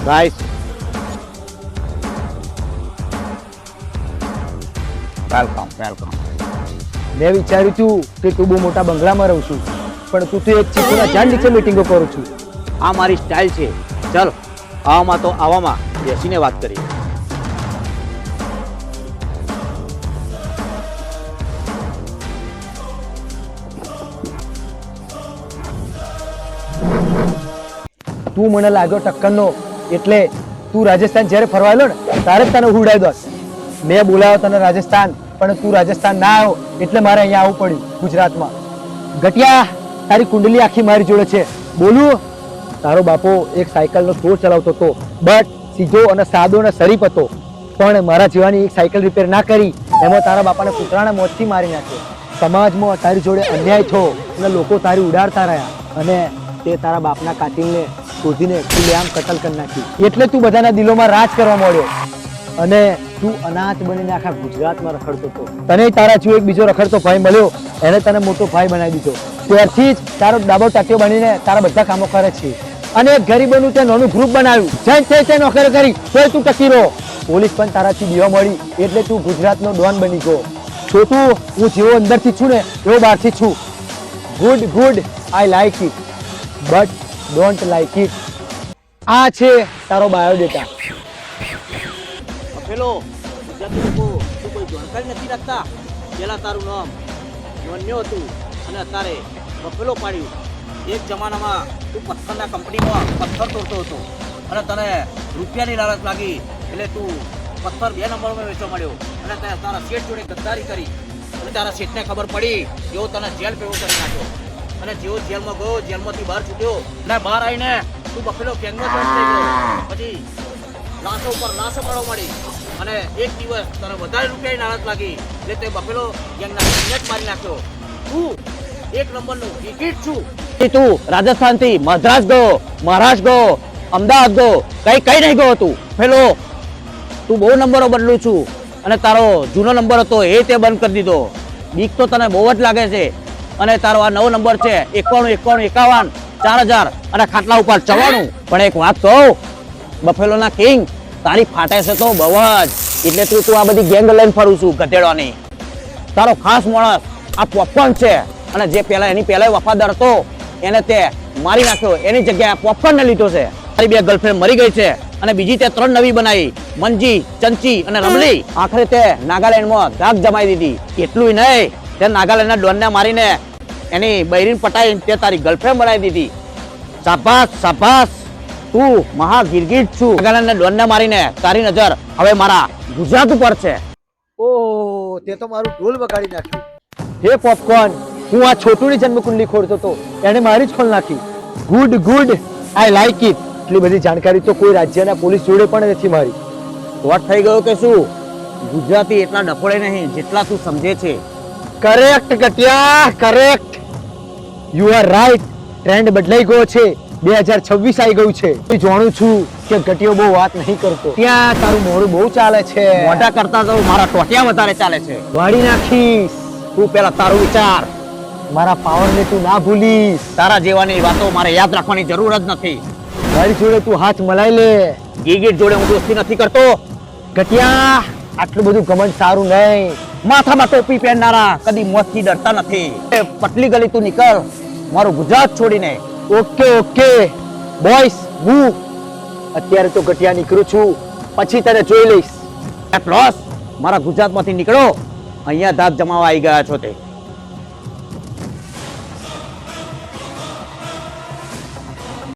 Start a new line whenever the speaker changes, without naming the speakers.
Guys welcome.
મેં વિચાર્યું હતું કે તું બહુ મોટા બંગલામાં રહું છું, પણ તું તો એક ચીકુના ઝાડ નીચે મીટિંગો કરું છું.
આ મારી સ્ટાઇલ છે. ચાલ આવામાં તો આવામાં બેસીને વાત કરીએ.
તું મને લાગ્યો ટક્કરનો, એટલે તું રાજસ્થાન જ્યારે ફરવાયેલો ને ત્યારે જ તને ઉડાવી દોત. મેં બોલાવ્યો તને રાજસ્થાન, પણ તું રાજસ્થાન ના આવ્યો એટલે મારે અહીંયા આવવું પડ્યું ગુજરાતમાં. ગટિયા, તારી કુંડલી આખી મારી જોડે છે. બોલું, તારો બાપો એક સાયકલનો સ્ટોર ચલાવતો હતો, બટ સીધો અને સાદો અને શરીફ હતો. પણ મારા જેવાની એક સાયકલ રિપેર ના કરી, એમાં તારા બાપાને કૂતરાના મોતથી મારી નાખ્યો. સમાજમાં તારી જોડે અન્યાય થયો અને લોકો તારી ઉડાડતા રહ્યા, અને તે તારા બાપના કાતિલને શોધીને ખુલ્લેઆમ કતલ કરી નાખી. એટલે તું બધાના દિલોમાં રાજ કરવા માંડ્યો અને તું અનાથ બનીને આખા ગુજરાતમાં રખડતો હતો. તને તારા જેવો એક બીજો રખડતો ભાઈ મળ્યો, એને તને મોટો ભાઈ બનાવી દીધો. ત્યારથી જ તારો ડાબો ટાટિયો બનીને તારા બધા કામો કરે છે. અને ગરીબોનું તે નાનું ગ્રુપ બનાવ્યું, જ્યાં તે નોકરી કરી તોય તું ટકી રહો. પોલીસ પણ તારાથી દીવા મળી એટલે તું ગુજરાતનો ડોન બની ગયો. છોટું, હું જેવો અંદરથી છું ને એવો બહારથી છું. Good, I like it, but don't like it. આ છે તારો બાયોડેટા.
પેલો ગુજરાતી લોકો તું કોઈ જાણકારી નથી રાખતા. પેલા તારું નામ યોન્યો હતું અને અત્યારે બફેલો પાડ્યું. એક જમાનામાં તું પથ્થરના કંપનીમાં પથ્થર તોડતો હતો અને તને રૂપિયાની લાલચ લાગી એટલે તું પથ્થર 2 નંબરમાં વેચવા મળ્યો અને તારા શેઠ જોડે ગદ્દારી કરી અને તારા શેઠને ખબર પડી જેવો તને જેલ ભેગો કરી નાખ્યો. અને જેવો જેલમાં ગયો, જેલમાંથી બહાર છૂટ્યો અને બહાર આવીને તું બફેલો ગેંગમાં જોઈન થઈ ગયો. પછી લાશો ઉપર લાશો પાડવા મળી અને એક દિવસ તને વધારે રૂપિયાની લાલચ લાગી એટલે તે બફેલો ગેંગના જ મારી નાખ્યો. તું 1 નંબરનું ક્રિકેટ છું. તું રાજસ્થાનથી મદ્રાસ ગયો, મહારાષ્ટ્ર ગયો, અમદાવાદ ગયો, કઈ નહીં ગયો તું. પેલો તું બહુ નંબરો બદલું છું અને તારો જૂનો નંબર હતો એ તે બંધ કરી દીધો. બીક તો તને બહુ જ લાગે છે. અને તારો આ નવો નંબર છે 91, 51, 4000 અને ખાટલા ઉપર 94. પણ એક વાત કહું, બફેલોના કિંગ, તારી ફાટે છે તો બહુ જ. એટલે તું આ બધી ગેંગ લઈને ફરું છું ગધેડોની. તારો ખાસ માણસ આ પોપકોર્ન છે અને જે એની પહેલા વફાદાર હતો એને તે મારી નાખ્યો. એની જગ્યાએ પોપકોર્નને લીધો છે. તારી 2 ગર્લફ્રેન્ડ મરી ગઈ છે અને બીજી તે 3 નવી બનાવી, મંજી, ચંચી અને રમલી. આખરે તે નાગાલેન્ડમાં ધાક જમાઈ દીધી. એટલું નહીં, તે નાગાલેન્ડના ડોનને મારીને એની બૈરીન પટાઈ તે તારી ગર્લફ્રેન્ડ બનાવી દીધી. શાબાશ, તું મહા ગિરગીટ છું. નાગાલેન્ડના ડોનને મારીને તારી નજર હવે મારા ગુજરાત ઉપર છે.
ઓહ, તે તો મારું ઢોલ વગાડી નાખ્યું. હે પોપકોર્ન, હું આ છોટુની જન્મકુંડલી ખોરતો હતો, એને મારી જ ખોલ નાખી. Good, I like it. એટલી બધી જાણકારી તો કોઈ રાજ્યના પોલીસ જોડે પણ નથી મારી.
વોટ થઈ ગયો કે શું? ગુજરાતી એટલા ડફોડે નહીં જેટલા તું સમજે છે.
કરેક્ટ ગટિયા, correct. You are right. Trend બદલાઈ ગયો છે. 2026 આવી ગયું છે. હું જાણું છું કે ગટિયો બહુ વાત નહીં કરતો. ત્યાં તારું મોઢું બહુ ચાલે છે.
મોટા કરતા તો મારા ટોટિયા વધારે ચાલે છે.
વાળી નાખીશ.
તું પેલા તારું વિચાર.
મારા પાવરને તું ના ભૂલીશ.
તારા જેવાની વાતો મારે યાદ રાખવાની જરૂર જ નથી.
મારી જોડે તું હાથ મલાઈ લે.
ગીગીટ જોડે હું દોસ્તી નથી કરતો.
ગટિયા, આટલું બધું ઘમંડ સારું નહીં.
માથામાં ટોપી પહેરનારા કદી મોતથી ડરતા નથી. પટલી ગલી તું નીકળ મારું ગુજરાત છોડીને.
ઓકે બોયસ, હું અત્યારે તો ગટિયા નીકળું છું, પછી તને જોઈ લઈશ.
પ્લસ મારા ગુજરાતમાંથી નીકળો, અહીંયા ધાક જમાવા આવી ગયા છો તે.